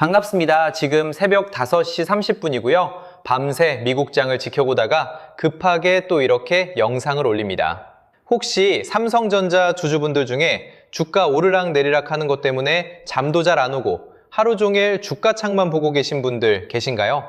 반갑습니다. 지금 새벽 5시 30분이고요. 밤새 미국장을 지켜보다가 급하게 또 이렇게 영상을 올립니다. 혹시 삼성전자 주주분들 중에 주가 오르락 내리락 하는 것 때문에 잠도 잘 안 오고 하루 종일 주가 창만 보고 계신 분들 계신가요?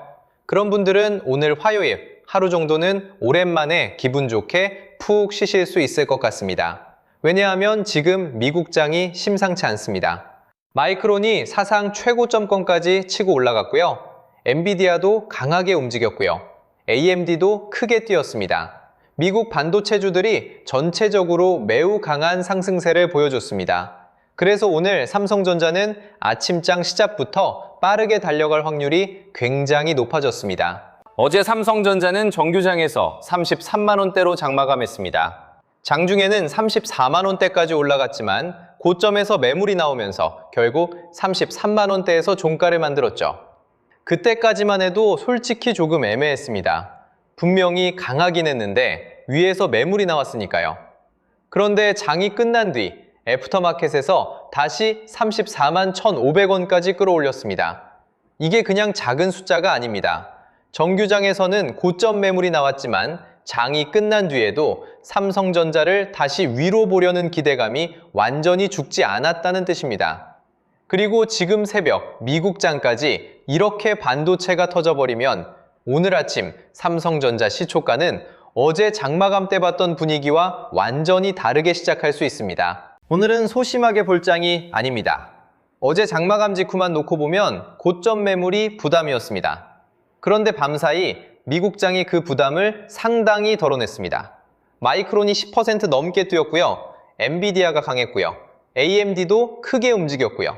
그런 분들은 오늘 화요일 하루 정도는 오랜만에 기분 좋게 푹 쉬실 수 있을 것 같습니다. 왜냐하면 지금 미국장이 심상치 않습니다. 마이크론이 사상 최고점권까지 치고 올라갔고요. 엔비디아도 강하게 움직였고요. AMD도 크게 뛰었습니다. 미국 반도체주들이 전체적으로 매우 강한 상승세를 보여줬습니다. 그래서 오늘 삼성전자는 아침장 시작부터 빠르게 달려갈 확률이 굉장히 높아졌습니다. 어제 삼성전자는 정규장에서 33만 원대로 장마감했습니다. 장중에는 34만 원대까지 올라갔지만 고점에서 매물이 나오면서 결국 33만 원대에서 종가를 만들었죠. 그때까지만 해도 솔직히 조금 애매했습니다. 분명히 강하긴 했는데 위에서 매물이 나왔으니까요. 그런데 장이 끝난 뒤 애프터마켓에서 다시 34만 1,500원까지 끌어올렸습니다. 이게 그냥 작은 숫자가 아닙니다. 정규장에서는 고점 매물이 나왔지만 장이 끝난 뒤에도 삼성전자를 다시 위로 보려는 기대감이 완전히 죽지 않았다는 뜻입니다. 그리고 지금 새벽 미국장까지 이렇게 반도체가 터져버리면 오늘 아침 삼성전자 시초가는 어제 장마감 때 봤던 분위기와 완전히 다르게 시작할 수 있습니다. 오늘은 소심하게 볼 장이 아닙니다. 어제 장마감 직후만 놓고 보면 고점 매물이 부담이었습니다. 그런데 밤사이 미국장이 그 부담을 상당히 덜어냈습니다. 마이크론이 10% 넘게 뛰었고요. 엔비디아가 강했고요. AMD도 크게 움직였고요.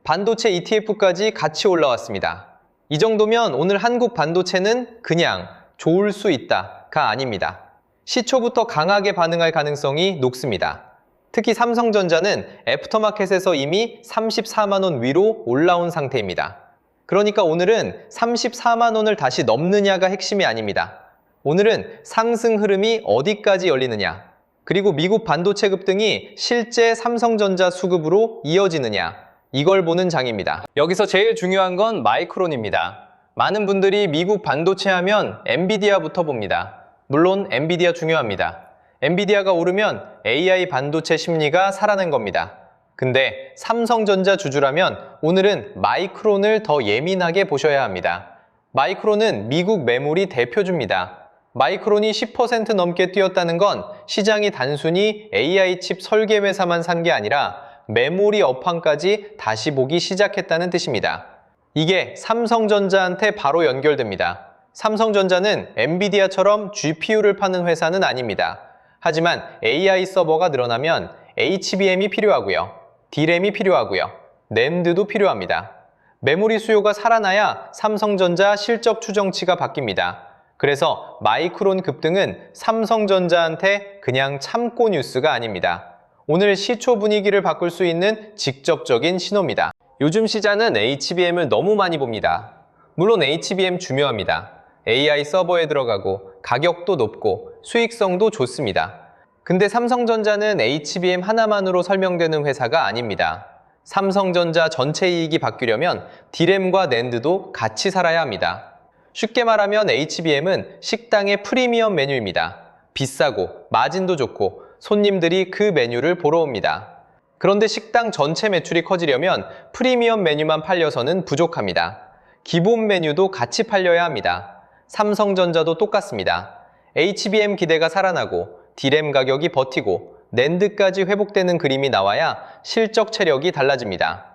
반도체 ETF까지 같이 올라왔습니다. 이 정도면 오늘 한국 반도체는 그냥 좋을 수 있다가 아닙니다. 시초부터 강하게 반응할 가능성이 높습니다. 특히 삼성전자는 애프터마켓에서 이미 34만 원 위로 올라온 상태입니다. 그러니까 오늘은 34만 원을 다시 넘느냐가 핵심이 아닙니다. 오늘은 상승 흐름이 어디까지 열리느냐, 그리고 미국 반도체 급등이 실제 삼성전자 수급으로 이어지느냐, 이걸 보는 장입니다. 여기서 제일 중요한 건 마이크론입니다. 많은 분들이 미국 반도체 하면 엔비디아부터 봅니다. 물론 엔비디아 중요합니다. 엔비디아가 오르면 AI 반도체 심리가 살아난 겁니다. 근데 삼성전자 주주라면 오늘은 마이크론을 더 예민하게 보셔야 합니다. 마이크론은 미국 매물이 대표주입니다. 마이크론이 10% 넘게 뛰었다는 건 시장이 단순히 AI 칩 설계 회사만 산 게 아니라 메모리 업황까지 다시 보기 시작했다는 뜻입니다. 이게 삼성전자한테 바로 연결됩니다. 삼성전자는 엔비디아처럼 GPU를 파는 회사는 아닙니다. 하지만 AI 서버가 늘어나면 HBM이 필요하고요. D램이 필요하고요. 낸드도 필요합니다. 메모리 수요가 살아나야 삼성전자 실적 추정치가 바뀝니다. 그래서 마이크론 급등은 삼성전자한테 그냥 참고 뉴스가 아닙니다. 오늘 시초 분위기를 바꿀 수 있는 직접적인 신호입니다. 요즘 시장은 HBM을 너무 많이 봅니다. 물론 HBM 중요합니다. AI 서버에 들어가고 가격도 높고 수익성도 좋습니다. 근데 삼성전자는 HBM 하나만으로 설명되는 회사가 아닙니다. 삼성전자 전체 이익이 바뀌려면 D램과 낸드도 같이 살아야 합니다. 쉽게 말하면 HBM은 식당의 프리미엄 메뉴입니다. 비싸고 마진도 좋고 손님들이 그 메뉴를 보러 옵니다. 그런데 식당 전체 매출이 커지려면 프리미엄 메뉴만 팔려서는 부족합니다. 기본 메뉴도 같이 팔려야 합니다. 삼성전자도 똑같습니다. HBM 기대가 살아나고 D램 가격이 버티고 낸드까지 회복되는 그림이 나와야 실적 체력이 달라집니다.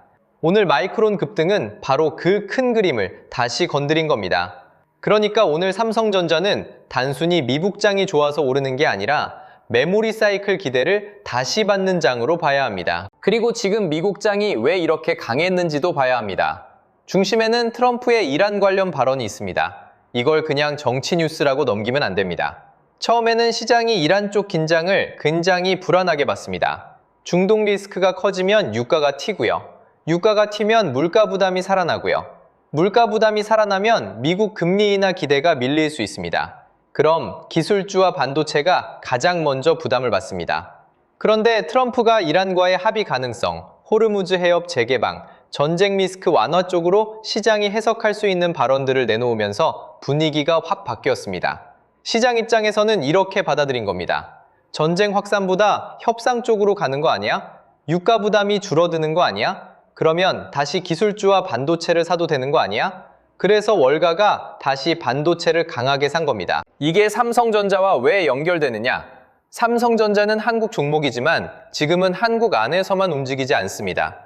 오늘 마이크론 급등은 바로 그 큰 그림을 다시 건드린 겁니다. 그러니까 오늘 삼성전자는 단순히 미국장이 좋아서 오르는 게 아니라 메모리 사이클 기대를 다시 받는 장으로 봐야 합니다. 그리고 지금 미국장이 왜 이렇게 강했는지도 봐야 합니다. 중심에는 트럼프의 이란 관련 발언이 있습니다. 이걸 그냥 정치 뉴스라고 넘기면 안 됩니다. 처음에는 시장이 이란 쪽 긴장을 굉장히 불안하게 봤습니다. 중동 리스크가 커지면 유가가 튀고요. 유가가 튀면 물가 부담이 살아나고요. 물가 부담이 살아나면 미국 금리 인하 기대가 밀릴 수 있습니다. 그럼 기술주와 반도체가 가장 먼저 부담을 받습니다. 그런데 트럼프가 이란과의 합의 가능성, 호르무즈 해협 재개방, 전쟁 리스크 완화 쪽으로 시장이 해석할 수 있는 발언들을 내놓으면서 분위기가 확 바뀌었습니다. 시장 입장에서는 이렇게 받아들인 겁니다. 전쟁 확산보다 협상 쪽으로 가는 거 아니야? 유가 부담이 줄어드는 거 아니야? 그러면 다시 기술주와 반도체를 사도 되는 거 아니야? 그래서 월가가 다시 반도체를 강하게 산 겁니다. 이게 삼성전자와 왜 연결되느냐? 삼성전자는 한국 종목이지만 지금은 한국 안에서만 움직이지 않습니다.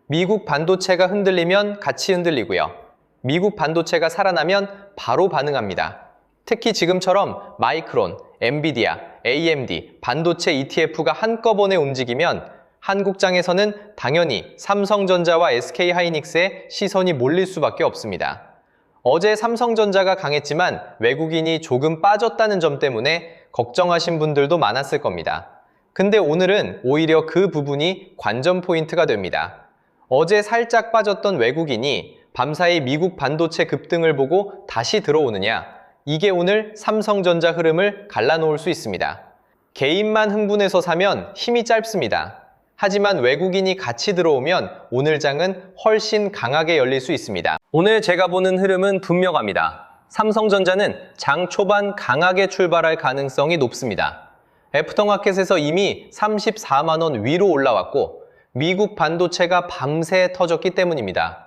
미국 반도체가 흔들리면 같이 흔들리고요. 미국 반도체가 살아나면 바로 반응합니다. 특히 지금처럼 마이크론, 엔비디아, AMD, 반도체 ETF가 한꺼번에 움직이면 한국장에서는 당연히 삼성전자와 SK하이닉스의 시선이 몰릴 수밖에 없습니다. 어제 삼성전자가 강했지만 외국인이 조금 빠졌다는 점 때문에 걱정하신 분들도 많았을 겁니다. 근데 오늘은 오히려 그 부분이 관전 포인트가 됩니다. 어제 살짝 빠졌던 외국인이 밤사이 미국 반도체 급등을 보고 다시 들어오느냐? 이게 오늘 삼성전자 흐름을 갈라놓을 수 있습니다. 개인만 흥분해서 사면 힘이 짧습니다. 하지만 외국인이 같이 들어오면 오늘 장은 훨씬 강하게 열릴 수 있습니다. 오늘 제가 보는 흐름은 분명합니다. 삼성전자는 장 초반 강하게 출발할 가능성이 높습니다. 애프터마켓에서 이미 34만 원 위로 올라왔고 미국 반도체가 밤새 터졌기 때문입니다.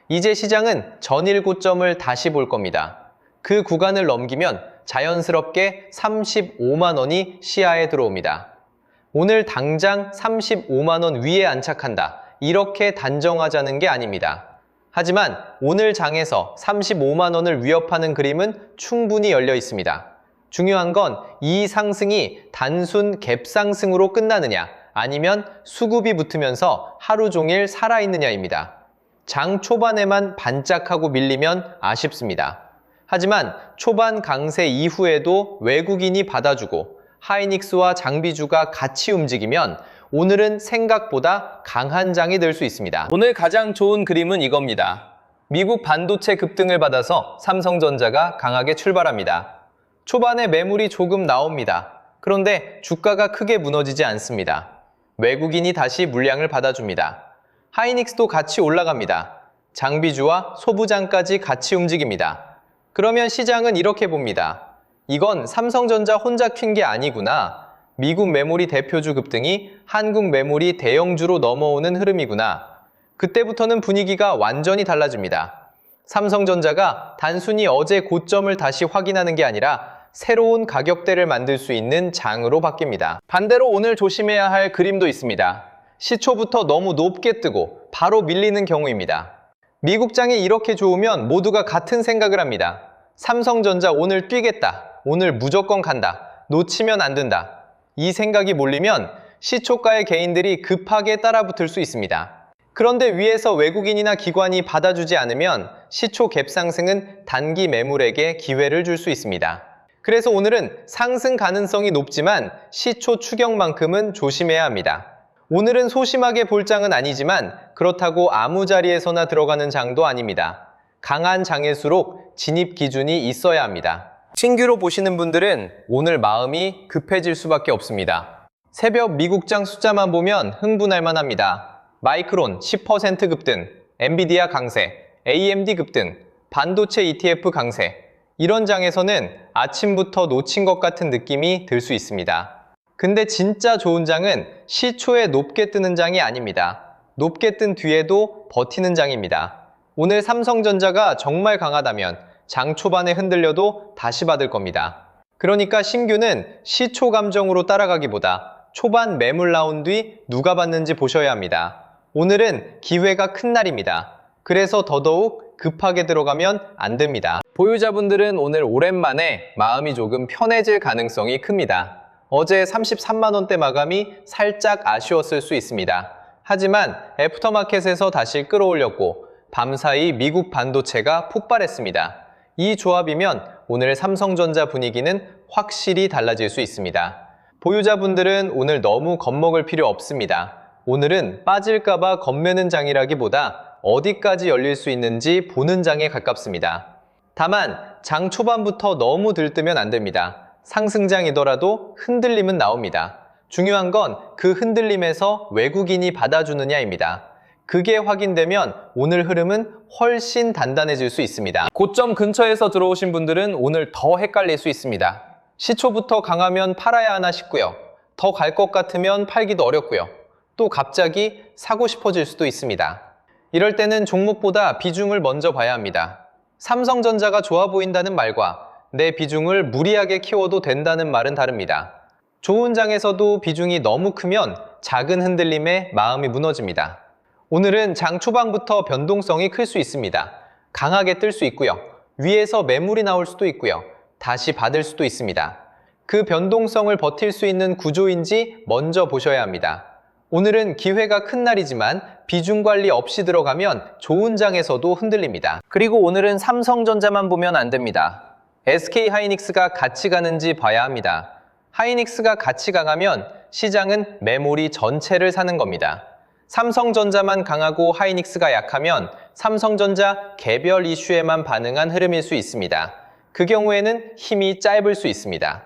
이제 시장은 전일 고점을 다시 볼 겁니다. 그 구간을 넘기면 자연스럽게 35만 원이 시야에 들어옵니다. 오늘 당장 35만 원 위에 안착한다. 이렇게 단정하자는 게 아닙니다. 하지만 오늘 장에서 35만 원을 위협하는 그림은 충분히 열려 있습니다. 중요한 건 이 상승이 단순 갭 상승으로 끝나느냐 아니면 수급이 붙으면서 하루 종일 살아있느냐입니다. 장 초반에만 반짝하고 밀리면 아쉽습니다. 하지만 초반 강세 이후에도 외국인이 받아주고 하이닉스와 장비주가 같이 움직이면 오늘은 생각보다 강한 장이 될 수 있습니다. 오늘 가장 좋은 그림은 이겁니다. 미국 반도체 급등을 받아서 삼성전자가 강하게 출발합니다. 초반에 매물이 조금 나옵니다. 그런데 주가가 크게 무너지지 않습니다. 외국인이 다시 물량을 받아줍니다. 하이닉스도 같이 올라갑니다. 장비주와 소부장까지 같이 움직입니다. 그러면 시장은 이렇게 봅니다. 이건 삼성전자 혼자 튄 게 아니구나. 미국 메모리 대표주 급등이 한국 메모리 대형주로 넘어오는 흐름이구나. 그때부터는 분위기가 완전히 달라집니다. 삼성전자가 단순히 어제 고점을 다시 확인하는 게 아니라 새로운 가격대를 만들 수 있는 장으로 바뀝니다. 반대로 오늘 조심해야 할 그림도 있습니다. 시초부터 너무 높게 뜨고 바로 밀리는 경우입니다. 미국장이 이렇게 좋으면 모두가 같은 생각을 합니다. 삼성전자 오늘 뛰겠다. 오늘 무조건 간다. 놓치면 안 된다. 이 생각이 몰리면 시초가의 개인들이 급하게 따라붙을 수 있습니다. 그런데 위에서 외국인이나 기관이 받아주지 않으면 시초 갭 상승은 단기 매물에게 기회를 줄 수 있습니다. 그래서 오늘은 상승 가능성이 높지만 시초 추격만큼은 조심해야 합니다. 오늘은 소심하게 볼 장은 아니지만 그렇다고 아무 자리에서나 들어가는 장도 아닙니다. 강한 장일수록 진입 기준이 있어야 합니다. 신규로 보시는 분들은 오늘 마음이 급해질 수밖에 없습니다. 새벽 미국장 숫자만 보면 흥분할 만합니다. 마이크론 10% 급등, 엔비디아 강세, AMD 급등, 반도체 ETF 강세. 이런 장에서는 아침부터 놓친 것 같은 느낌이 들 수 있습니다. 근데 진짜 좋은 장은 시초에 높게 뜨는 장이 아닙니다. 높게 뜬 뒤에도 버티는 장입니다. 오늘 삼성전자가 정말 강하다면 장 초반에 흔들려도 다시 받을 겁니다. 그러니까 신규는 시초 감정으로 따라가기보다 초반 매물 나온 뒤 누가 받는지 보셔야 합니다. 오늘은 기회가 큰 날입니다. 그래서 더더욱 급하게 들어가면 안 됩니다. 보유자분들은 오늘 오랜만에 마음이 조금 편해질 가능성이 큽니다. 어제 33만 원대 마감이 살짝 아쉬웠을 수 있습니다. 하지만 애프터마켓에서 다시 끌어올렸고 밤사이 미국 반도체가 폭발했습니다. 이 조합이면 오늘 삼성전자 분위기는 확실히 달라질 수 있습니다. 보유자분들은 오늘 너무 겁먹을 필요 없습니다. 오늘은 빠질까봐 겁내는 장이라기보다 어디까지 열릴 수 있는지 보는 장에 가깝습니다. 다만 장 초반부터 너무 들뜨면 안 됩니다. 상승장이더라도 흔들림은 나옵니다. 중요한 건 그 흔들림에서 외국인이 받아주느냐입니다. 그게 확인되면 오늘 흐름은 훨씬 단단해질 수 있습니다. 고점 근처에서 들어오신 분들은 오늘 더 헷갈릴 수 있습니다. 시초부터 강하면 팔아야 하나 싶고요. 더 갈 것 같으면 팔기도 어렵고요. 또 갑자기 사고 싶어질 수도 있습니다. 이럴 때는 종목보다 비중을 먼저 봐야 합니다. 삼성전자가 좋아 보인다는 말과 내 비중을 무리하게 키워도 된다는 말은 다릅니다. 좋은 장에서도 비중이 너무 크면 작은 흔들림에 마음이 무너집니다. 오늘은 장 초반부터 변동성이 클 수 있습니다. 강하게 뜰 수 있고요. 위에서 매물이 나올 수도 있고요. 다시 받을 수도 있습니다. 그 변동성을 버틸 수 있는 구조인지 먼저 보셔야 합니다. 오늘은 기회가 큰 날이지만 비중 관리 없이 들어가면 좋은 장에서도 흔들립니다. 그리고 오늘은 삼성전자만 보면 안 됩니다. SK하이닉스가 같이 가는지 봐야 합니다. 하이닉스가 같이 강하면 시장은 메모리 전체를 사는 겁니다. 삼성전자만 강하고 하이닉스가 약하면 삼성전자 개별 이슈에만 반응한 흐름일 수 있습니다. 그 경우에는 힘이 짧을 수 있습니다.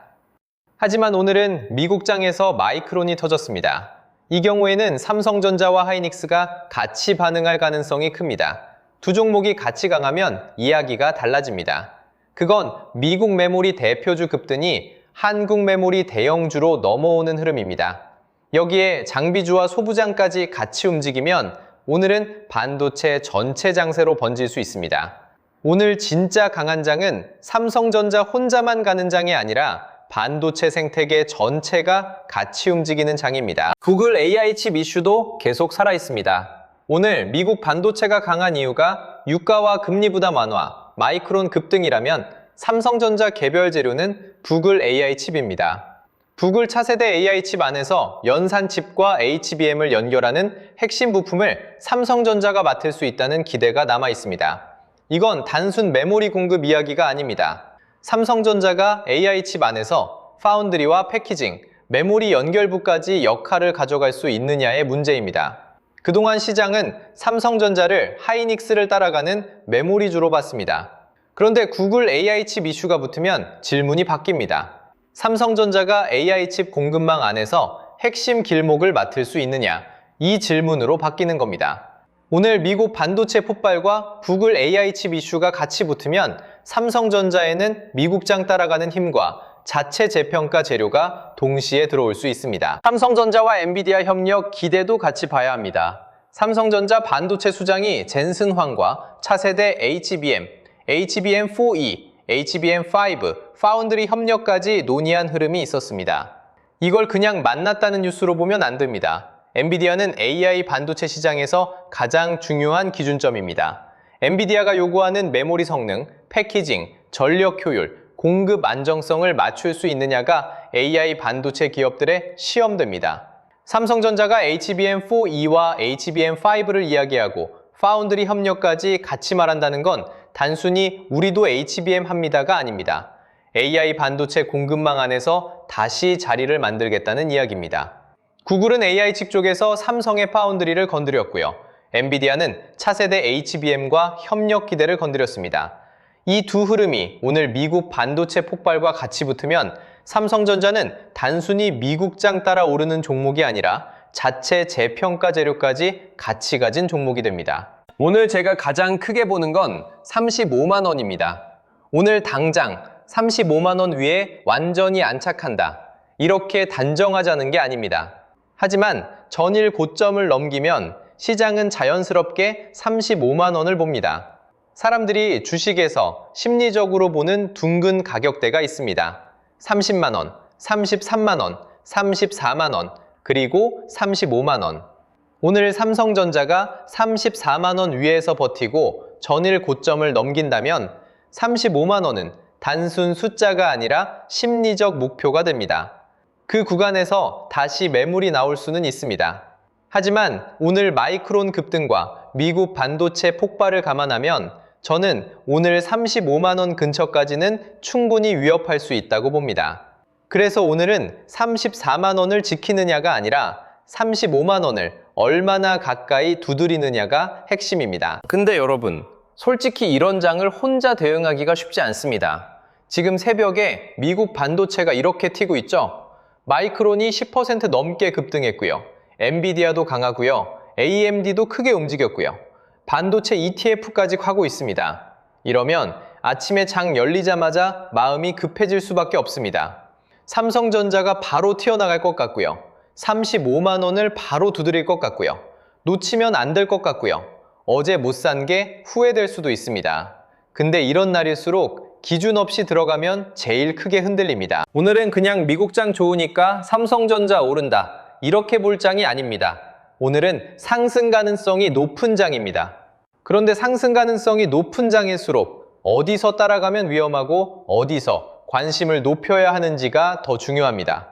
하지만 오늘은 미국장에서 마이크론이 터졌습니다. 이 경우에는 삼성전자와 하이닉스가 같이 반응할 가능성이 큽니다. 두 종목이 같이 강하면 이야기가 달라집니다. 그건 미국 메모리 대표주 급등이 한국 메모리 대형주로 넘어오는 흐름입니다. 여기에 장비주와 소부장까지 같이 움직이면 오늘은 반도체 전체 장세로 번질 수 있습니다. 오늘 진짜 강한 장은 삼성전자 혼자만 가는 장이 아니라 반도체 생태계 전체가 같이 움직이는 장입니다. 구글 AI 칩 이슈도 계속 살아있습니다. 오늘 미국 반도체가 강한 이유가 유가와 금리 부담 완화, 마이크론 급등이라면 삼성전자 개별 재료는 구글 AI 칩입니다. 구글 차세대 AI 칩 안에서 연산 칩과 HBM을 연결하는 핵심 부품을 삼성전자가 맡을 수 있다는 기대가 남아 있습니다. 이건 단순 메모리 공급 이야기가 아닙니다. 삼성전자가 AI 칩 안에서 파운드리와 패키징, 메모리 연결부까지 역할을 가져갈 수 있느냐의 문제입니다. 그동안 시장은 삼성전자를 하이닉스를 따라가는 메모리주로 봤습니다. 그런데 구글 AI 칩 이슈가 붙으면 질문이 바뀝니다. 삼성전자가 AI 칩 공급망 안에서 핵심 길목을 맡을 수 있느냐? 이 질문으로 바뀌는 겁니다. 오늘 미국 반도체 폭발과 구글 AI 칩 이슈가 같이 붙으면 삼성전자에는 미국장 따라가는 힘과 자체 재평가 재료가 동시에 들어올 수 있습니다. 삼성전자와 엔비디아 협력 기대도 같이 봐야 합니다. 삼성전자 반도체 수장이 젠슨 황과 차세대 HBM, HBM4E, HBM5, 파운드리 협력까지 논의한 흐름이 있었습니다. 이걸 그냥 만났다는 뉴스로 보면 안 됩니다. 엔비디아는 AI 반도체 시장에서 가장 중요한 기준점입니다. 엔비디아가 요구하는 메모리 성능, 패키징, 전력 효율, 공급 안정성을 맞출 수 있느냐가 AI 반도체 기업들의 시험됩니다. 삼성전자가 HBM4E와 HBM5를 이야기하고 파운드리 협력까지 같이 말한다는 건 단순히 우리도 HBM 합니다가 아닙니다. AI 반도체 공급망 안에서 다시 자리를 만들겠다는 이야기입니다. 구글은 AI 칩 쪽에서 삼성의 파운드리를 건드렸고요. 엔비디아는 차세대 HBM과 협력 기대를 건드렸습니다. 이 두 흐름이 오늘 미국 반도체 폭발과 같이 붙으면 삼성전자는 단순히 미국장 따라 오르는 종목이 아니라 자체 재평가 재료까지 같이 가진 종목이 됩니다. 오늘 제가 가장 크게 보는 건 35만 원입니다. 오늘 당장 35만 원 위에 완전히 안착한다. 이렇게 단정하자는 게 아닙니다. 하지만 전일 고점을 넘기면 시장은 자연스럽게 35만 원을 봅니다. 사람들이 주식에서 심리적으로 보는 둥근 가격대가 있습니다. 30만 원, 33만 원, 34만 원, 그리고 35만 원. 오늘 삼성전자가 34만 원 위에서 버티고 전일 고점을 넘긴다면 35만 원은 단순 숫자가 아니라 심리적 목표가 됩니다. 그 구간에서 다시 매물이 나올 수는 있습니다. 하지만 오늘 마이크론 급등과 미국 반도체 폭발을 감안하면 저는 오늘 35만 원 근처까지는 충분히 위협할 수 있다고 봅니다. 그래서 오늘은 34만 원을 지키느냐가 아니라 35만 원을 얼마나 가까이 두드리느냐가 핵심입니다. 근데 여러분, 솔직히 이런 장을 혼자 대응하기가 쉽지 않습니다. 지금 새벽에 미국 반도체가 이렇게 튀고 있죠? 마이크론이 10% 넘게 급등했고요. 엔비디아도 강하고요. AMD도 크게 움직였고요. 반도체 ETF까지 가고 있습니다. 이러면 아침에 장 열리자마자 마음이 급해질 수밖에 없습니다. 삼성전자가 바로 튀어나갈 것 같고요. 35만 원을 바로 두드릴 것 같고요. 놓치면 안 될 것 같고요. 어제 못 산 게 후회될 수도 있습니다. 근데 이런 날일수록 기준 없이 들어가면 제일 크게 흔들립니다. 오늘은 그냥 미국장 좋으니까 삼성전자 오른다, 이렇게 볼 장이 아닙니다. 오늘은 상승 가능성이 높은 장입니다. 그런데 상승 가능성이 높은 장일수록 어디서 따라가면 위험하고 어디서 관심을 높여야 하는지가 더 중요합니다.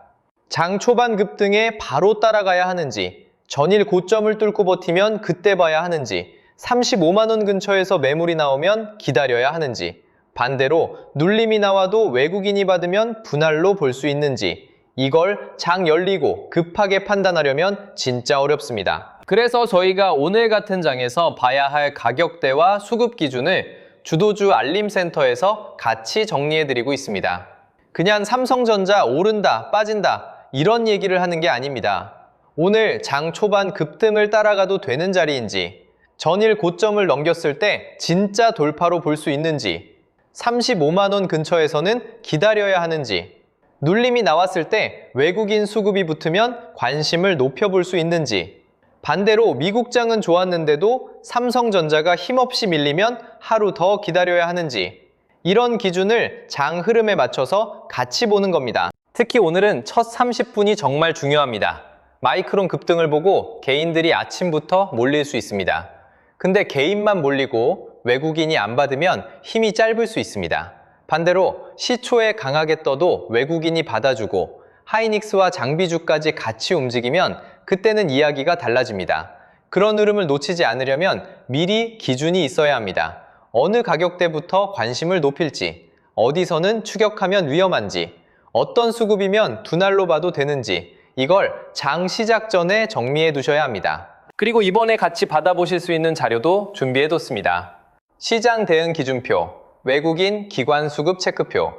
장 초반 급등에 바로 따라가야 하는지, 전일 고점을 뚫고 버티면 그때 봐야 하는지, 35만 원 근처에서 매물이 나오면 기다려야 하는지, 반대로 눌림이 나와도 외국인이 받으면 분할로 볼 수 있는지, 이걸 장 열리고 급하게 판단하려면 진짜 어렵습니다. 그래서 저희가 오늘 같은 장에서 봐야 할 가격대와 수급 기준을 주도주 알림센터에서 같이 정리해드리고 있습니다. 그냥 삼성전자 오른다, 빠진다 이런 얘기를 하는 게 아닙니다. 오늘 장 초반 급등을 따라가도 되는 자리인지, 전일 고점을 넘겼을 때 진짜 돌파로 볼 수 있는지, 35만 원 근처에서는 기다려야 하는지, 눌림이 나왔을 때 외국인 수급이 붙으면 관심을 높여볼 수 있는지, 반대로 미국장은 좋았는데도 삼성전자가 힘없이 밀리면 하루 더 기다려야 하는지, 이런 기준을 장 흐름에 맞춰서 같이 보는 겁니다. 특히 오늘은 첫 30분이 정말 중요합니다. 마이크론 급등을 보고 개인들이 아침부터 몰릴 수 있습니다. 근데 개인만 몰리고 외국인이 안 받으면 힘이 짧을 수 있습니다. 반대로 시초에 강하게 떠도 외국인이 받아주고 하이닉스와 장비주까지 같이 움직이면 그때는 이야기가 달라집니다. 그런 흐름을 놓치지 않으려면 미리 기준이 있어야 합니다. 어느 가격대부터 관심을 높일지, 어디서는 추격하면 위험한지, 어떤 수급이면 분할로 봐도 되는지, 이걸 장 시작 전에 정리해 두셔야 합니다. 그리고 이번에 같이 받아보실 수 있는 자료도 준비해 뒀습니다. 시장 대응 기준표, 외국인 기관 수급 체크표,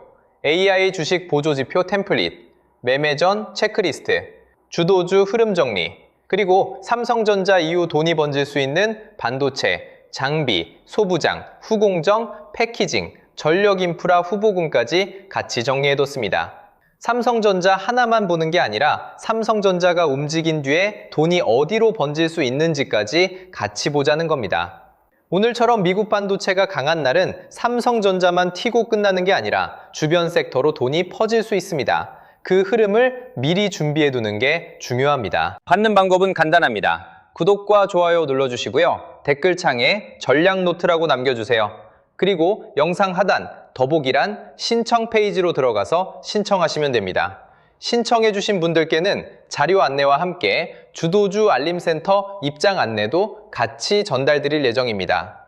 AI 주식 보조지표 템플릿, 매매 전 체크리스트, 주도주 흐름 정리, 그리고 삼성전자 이후 돈이 번질 수 있는 반도체, 장비, 소부장, 후공정, 패키징, 전력인프라 후보군까지 같이 정리해뒀습니다. 삼성전자 하나만 보는 게 아니라 삼성전자가 움직인 뒤에 돈이 어디로 번질 수 있는지까지 같이 보자는 겁니다. 오늘처럼 미국 반도체가 강한 날은 삼성전자만 튀고 끝나는 게 아니라 주변 섹터로 돈이 퍼질 수 있습니다. 그 흐름을 미리 준비해두는 게 중요합니다. 받는 방법은 간단합니다. 구독과 좋아요 눌러주시고요. 댓글창에 전략 노트라고 남겨주세요. 그리고 영상 하단 더보기란 신청 페이지로 들어가서 신청하시면 됩니다. 신청해주신 분들께는 자료 안내와 함께 주도주 알림센터 입장 안내도 같이 전달드릴 예정입니다.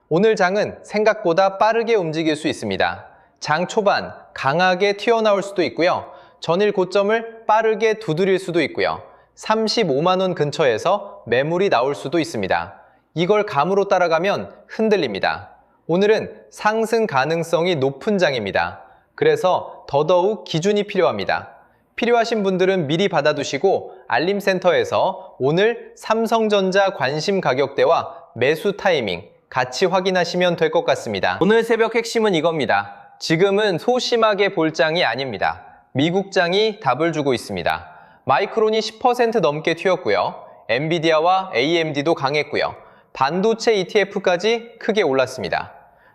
오늘 장은 생각보다 빠르게 움직일 수 있습니다. 장 초반 강하게 튀어나올 수도 있고요. 전일 고점을 빠르게 두드릴 수도 있고요. 35만 원 근처에서 매물이 나올 수도 있습니다. 이걸 감으로 따라가면 흔들립니다. 오늘은 상승 가능성이 높은 장입니다. 그래서 더더욱 기준이 필요합니다. 필요하신 분들은 미리 받아두시고 알림센터에서 오늘 삼성전자 관심 가격대와 매수 타이밍 같이 확인하시면 될 것 같습니다. 오늘 새벽 핵심은 이겁니다. 지금은 소심하게 볼 장이 아닙니다. 미국장이 답을 주고 있습니다. 마이크론이 10% 넘게 튀었고요. 엔비디아와 AMD도 강했고요. 반도체 ETF까지 크게 올랐습니다.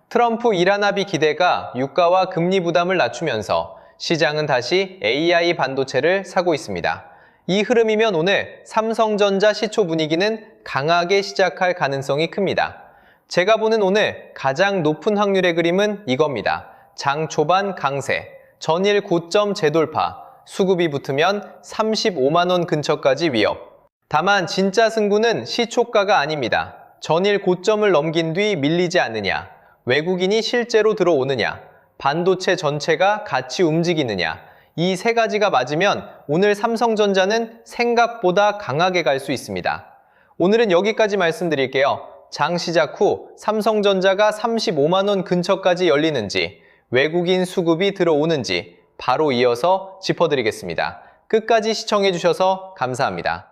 트럼프 이란 합의 기대가 유가와 금리 부담을 낮추면서 시장은 다시 AI 반도체를 사고 있습니다. 이 흐름이면 오늘 삼성전자 시초 분위기는 강하게 시작할 가능성이 큽니다. 제가 보는 오늘 가장 높은 확률의 그림은 이겁니다. 장 초반 강세, 전일 고점 재돌파, 수급이 붙으면 35만 원 근처까지 위협. 다만 진짜 승부는 시초가가 아닙니다. 전일 고점을 넘긴 뒤 밀리지 않느냐, 외국인이 실제로 들어오느냐, 반도체 전체가 같이 움직이느냐, 이 세 가지가 맞으면 오늘 삼성전자는 생각보다 강하게 갈 수 있습니다. 오늘은 여기까지 말씀드릴게요. 장 시작 후 삼성전자가 35만 원 근처까지 열리는지, 외국인 수급이 들어오는지 바로 이어서 짚어드리겠습니다. 끝까지 시청해주셔서 감사합니다.